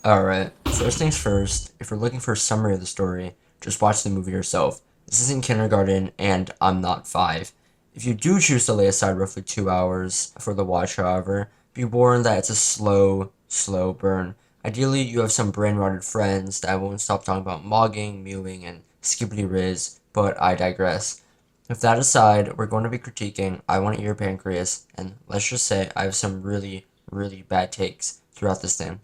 Alright, first things first, if you're looking for a summary of the story, just watch the movie yourself. This isn't kindergarten, and I'm not 5. If you do choose to lay aside roughly 2 hours for the watch, however, be warned that it's a slow burn. Ideally, you have some brain-rotted friends that won't stop talking about mogging, mewing, and skibbity riz, but I digress. With that aside, we're going to be critiquing I Want to Eat Your Pancreas, and let's just say I have some really bad takes throughout this thing.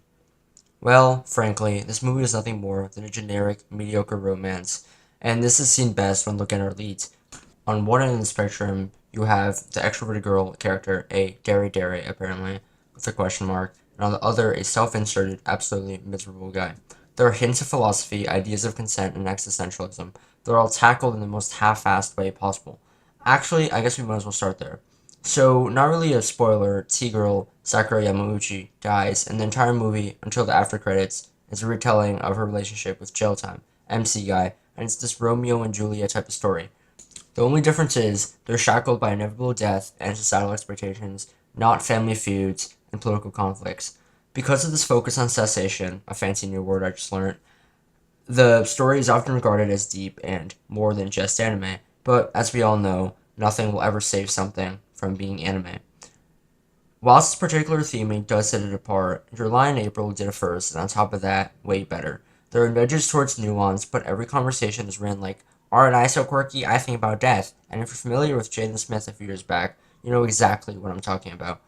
Well, frankly, this movie is nothing more than a generic, mediocre romance, and this is seen best when looking at our leads. On one end of the spectrum, you have the extroverted girl character, a dairy apparently, with a question mark, and on the other, a self-inserted, absolutely miserable guy. There are hints of philosophy, ideas of consent, and existentialism. They're all tackled in the most half-assed way possible. Actually, I guess we might as well start there. So, not really a spoiler, T-Girl Sakura Yamauchi dies, and the entire movie, until the after credits, is a retelling of her relationship with Jail Time, MC Guy, and it's this Romeo and Juliet type of story. The only difference is they're shackled by inevitable death and societal expectations, not family feuds and political conflicts. Because of this focus on cessation, a fancy new word I just learned, the story is often regarded as deep and more than just anime, but as we all know, nothing will ever save something from being anime. Whilst this particular theming does set it apart, July and April did it first, and on top of that, way better. There are nudges towards nuance, but every conversation is ran like, aren't I so quirky? I think about death. And if you're familiar with Jaden Smith a few years back, you know exactly what I'm talking about.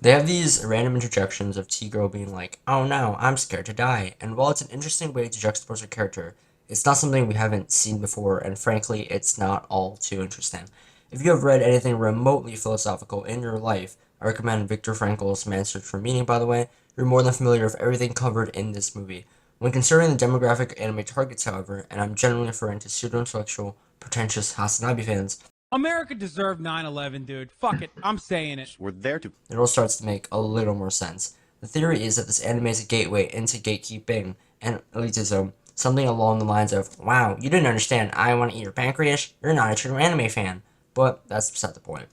They have these random interjections of T-Girl being like, oh no, I'm scared to die. And while it's an interesting way to juxtapose her character, it's not something we haven't seen before, and frankly, it's not all too interesting. If you have read anything remotely philosophical in your life, I recommend Viktor Frankl's Man's Search for Meaning, by the way. You're more than familiar with everything covered in this movie. When considering the demographic anime targets, however, and I'm generally referring to pseudo-intellectual, pretentious Hasanabe fans, America deserved 9/11, dude. Fuck it. I'm saying it. We're there to. it all starts to make a little more sense. The theory is that this anime is a gateway into gatekeeping and elitism, something along the lines of, wow, you didn't understand I Want to Eat Your Pancreas? You're not a true anime fan. But that's beside the point.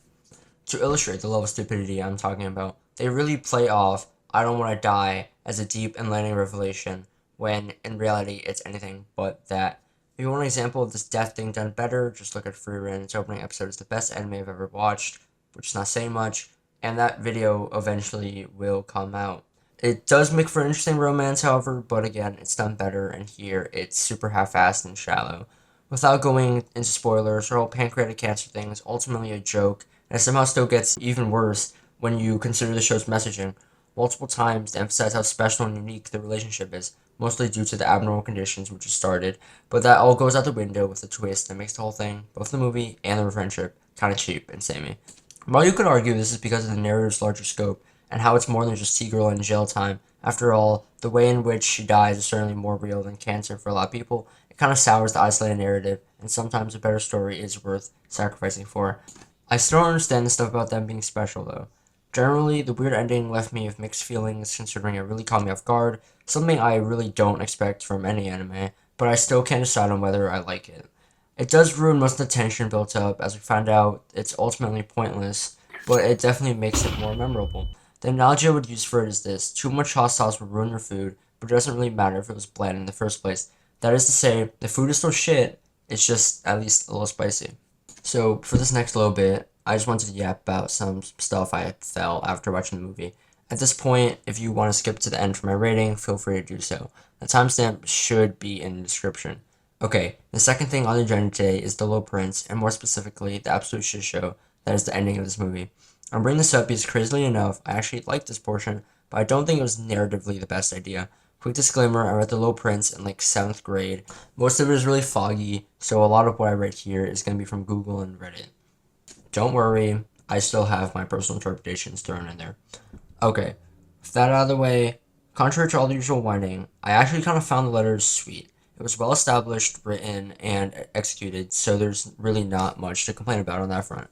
To illustrate the level of stupidity I'm talking about, they really play off I Don't Want to Die as a deep and enlightening revelation, when in reality it's anything but that. If you want an example of this death thing done better, just look at Free Ren. Its opening episode is the best anime I've ever watched, which is not saying much, and that video eventually will come out. It does make for an interesting romance, however, but again, it's done better, and here it's super half-assed and shallow. Without going into spoilers, her whole pancreatic cancer thing is ultimately a joke, and it somehow still gets even worse when you consider the show's messaging multiple times to emphasize how special and unique the relationship is, mostly due to the abnormal conditions which it started, but that all goes out the window with a twist that makes the whole thing, both the movie and the friendship, kinda cheap and samey. While you could argue this is because of the narrative's larger scope, and how it's more than just T-Girl in jail time, after all, the way in which she dies is certainly more real than cancer for a lot of people, it kind of sours the isolated narrative, and sometimes a better story is worth sacrificing for. I still don't understand the stuff about them being special, though. Generally, the weird ending left me with mixed feelings, considering it really caught me off guard, something I really don't expect from any anime, but I still can't decide on whether I like it. It does ruin most of the tension built up, as we find out it's ultimately pointless, but it definitely makes it more memorable. The analogy I would use for it is this: too much hot sauce would ruin your food, but it doesn't really matter if it was bland in the first place. That is to say, the food is still shit, it's just at least a little spicy. So, for this next little bit, I just wanted to yap about some stuff I felt after watching the movie. At this point, if you want to skip to the end for my rating, feel free to do so. The timestamp should be in the description. Okay, the second thing on the agenda today is the low prince, and more specifically, the absolute shit show that is the ending of this movie. I'm bringing this up because, crazily enough, I actually liked this portion, but I don't think it was narratively the best idea. Quick disclaimer, I read The Low Prince in like 7th grade. Most of it is really foggy, so a lot of what I read here is going to be from Google and Reddit. Don't worry, I still have my personal interpretations thrown in there. Okay, with that out of the way, contrary to all the usual whining, I actually kind of found the letters sweet. It was well established, written, and executed, so there's really not much to complain about on that front.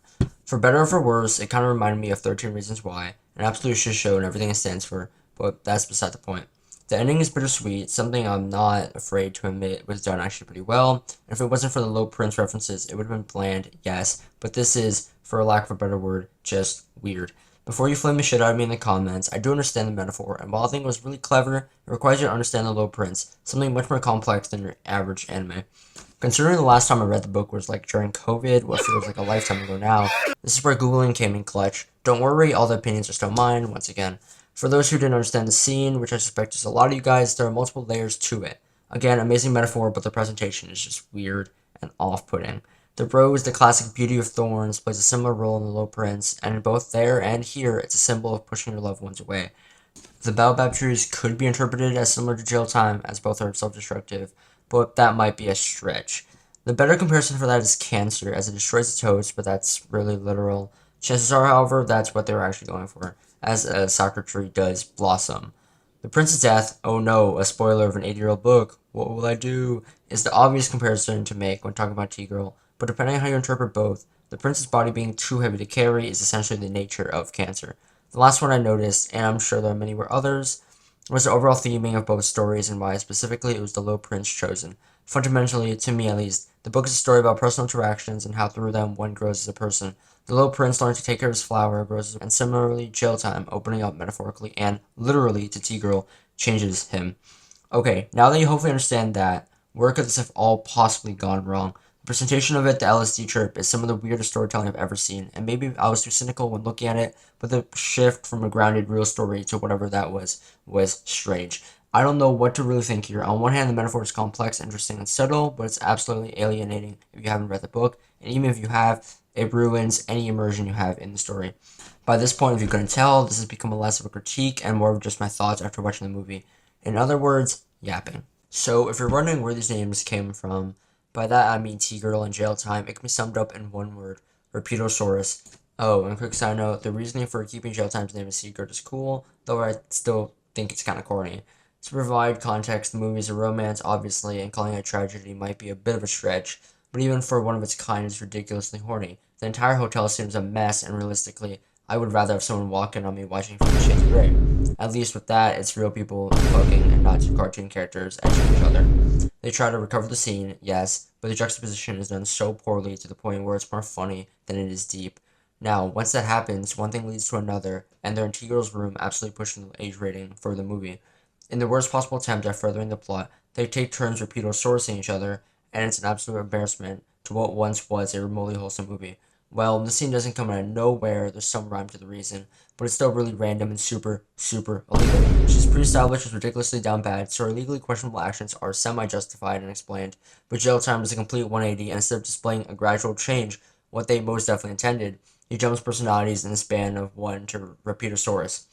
For better or for worse, it kind of reminded me of 13 Reasons Why, an absolute shit show and everything it stands for, but that's beside the point. The ending is bittersweet, something I'm not afraid to admit was done actually pretty well, and if it wasn't for the Low Prince references, it would have been bland, yes, but this is, for a lack of a better word, just weird. Before you flame the shit out of me in the comments, I do understand the metaphor, and while I think it was really clever, it requires you to understand the Little Prince, something much more complex than your average anime. Considering the last time I read the book was like during COVID, what feels like a lifetime ago now, this is where Googling came in clutch. Don't worry, all the opinions are still mine, once again. For those who didn't understand the scene, which I suspect is a lot of you guys, there are multiple layers to it. Again, amazing metaphor, but the presentation is just weird and off-putting. The rose, the classic beauty of thorns, plays a similar role in The Little Prince, and both there and here, it's a symbol of pushing your loved ones away. The baobab trees could be interpreted as similar to jail time, as both are self-destructive, but that might be a stretch. The better comparison for that is cancer, as it destroys its host, but that's really literal. Chances are, however, that's what they were actually going for, as a soccer tree does blossom. The Prince's death, oh no, a spoiler of an 80-year-old book, what will I do, is the obvious comparison to make when talking about T-Girl, but depending on how you interpret both, the Prince's body being too heavy to carry is essentially the nature of cancer. The last one I noticed, and I'm sure there are many were others, was the overall theming of both stories and why specifically it was the Little Prince chosen. Fundamentally, to me at least, the book is a story about personal interactions and how through them one grows as a person. The Little Prince learns to take care of his flower, grows, and similarly, jail time, opening up metaphorically and literally to T-Girl, changes him. Okay, now that you hopefully understand that, where could this have all possibly gone wrong? The presentation of it, the LSD chirp, is some of the weirdest storytelling I've ever seen, and maybe I was too cynical when looking at it, but the shift from a grounded real story to whatever that was strange. I don't know what to really think here. On one hand, the metaphor is complex, interesting, and subtle, but it's absolutely alienating if you haven't read the book, and even if you have, it ruins any immersion you have in the story. By this point, if you couldn't tell, this has become less of a critique and more of just my thoughts after watching the movie. In other words, yapping. So, if you're wondering where these names came from, by that I mean T-Girl and Jail Time, it can be summed up in one word, Repeatosaurus. Oh, and quick side note, the reasoning for keeping Jail Time's name as Secret is cool, though I still think it's kinda corny. To provide context, the movie is a romance, obviously, and calling it a tragedy might be a bit of a stretch, but even for one of its kind, it's ridiculously horny. The entire hotel seems a mess, and realistically, I would rather have someone walk in on me watching 50 Shades of Grey. At least with that, it's real people fucking and not two cartoon characters edging each other. They try to recover the scene, yes, but the juxtaposition is done so poorly to the point where it's more funny than it is deep. Now, once that happens, one thing leads to another, and they're in T-Girl's room absolutely pushing the age rating for the movie. In the worst possible attempt at furthering the plot, they take turns repeatosaurusing each other, and it's an absolute embarrassment to what once was a remotely wholesome movie. Well, the scene doesn't come out of nowhere, there's some rhyme to the reason, but it's still really random and super, super illegal. She's pre-established as ridiculously down bad, so her legally questionable actions are semi-justified and explained, but jail time is a complete 180, and instead of displaying a gradual change, what they most definitely intended, he jumps personalities in the span of one to Repeatosaurus.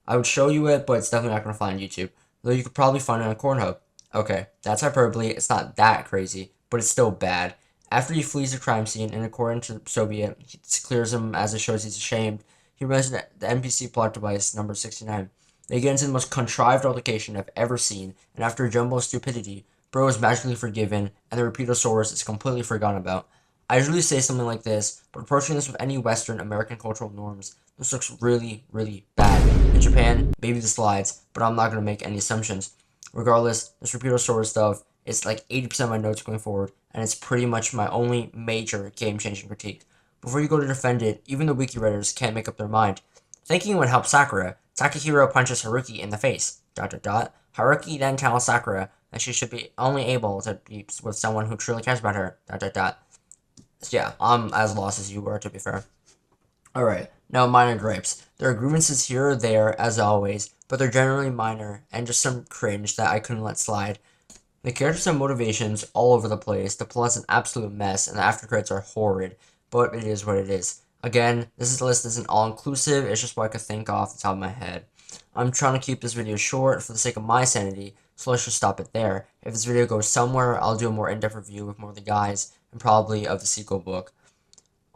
I would show you it, but it's definitely not going to find on YouTube, though you could probably find it on Cornhub. Okay, that's hyperbole, it's not that crazy, but it's still bad. After he flees the crime scene, and according to Soviet, he clears him as it shows he's ashamed, he runs the NPC plot device number 69. They get into the most contrived altercation I've ever seen, and after a jumble of stupidity, Bro is magically forgiven, and the Repeatosaurus is completely forgotten about. I usually say something like this, but approaching this with any Western American cultural norms, this looks really, really bad. In Japan, maybe the slides, but I'm not going to make any assumptions. Regardless, this Repeatosaurus stuff is like 80% of my notes going forward, and it's pretty much my only major game-changing critique. Before you go to defend it, even the wiki writers can't make up their mind. Thinking would help Sakura. Takahiro punches Haruki in the face. ... Haruki then tells Sakura that she should be only able to be with someone who truly cares about her. ... So yeah, I'm as lost as you were, to be fair. Alright, now minor gripes. There are grievances here or there, as always, but they're generally minor, and just some cringe that I couldn't let slide. The characters have motivations all over the place, the plot's an absolute mess, and the after credits are horrid, but it is what it is. Again, this list isn't all-inclusive, it's just what I could think off the top of my head. I'm trying to keep this video short for the sake of my sanity, so let's just stop it there. If this video goes somewhere, I'll do a more in-depth review with more of the guys, and probably of the sequel book.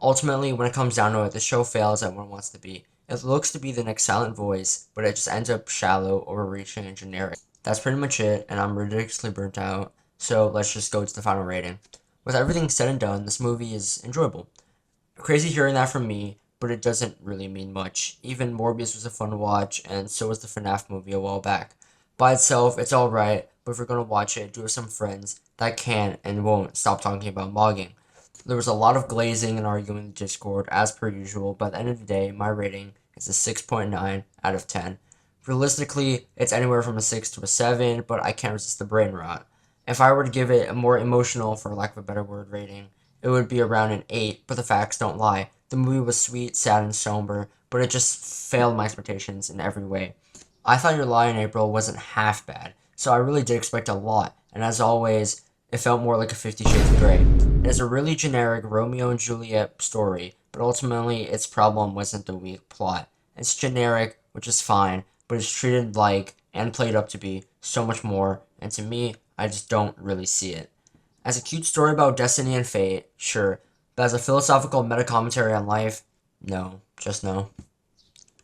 Ultimately, when it comes down to it, the show fails at what it wants to be. It looks to be the next Silent Voice, but it just ends up shallow, overreaching, and generic. That's pretty much it, and I'm ridiculously burnt out, so let's just go to the final rating. With everything said and done, this movie is enjoyable. Crazy hearing that from me, but it doesn't really mean much. Even Morbius was a fun watch, and so was the FNAF movie a while back. By itself, it's alright, but if you're gonna watch it, do it with some friends that can and won't stop talking about mogging. There was a lot of glazing and arguing in Discord, as per usual, but at the end of the day, my rating It's a 6.9 out of 10. Realistically, it's anywhere from a 6 to a 7, but I can't resist the brain rot. If I were to give it a more emotional, for lack of a better word, rating, it would be around an 8, but the facts don't lie. The movie was sweet, sad, and somber, but it just failed my expectations in every way. I thought Your Lie in April wasn't half bad, so I really did expect a lot, and as always, it felt more like a 50 Shades of Grey. It is a really generic Romeo and Juliet story, but ultimately its problem wasn't the weak plot. It's generic, which is fine, but it's treated like, and played up to be, so much more, and to me, I just don't really see it. As a cute story about destiny and fate, sure, but as a philosophical meta commentary on life, no, just no.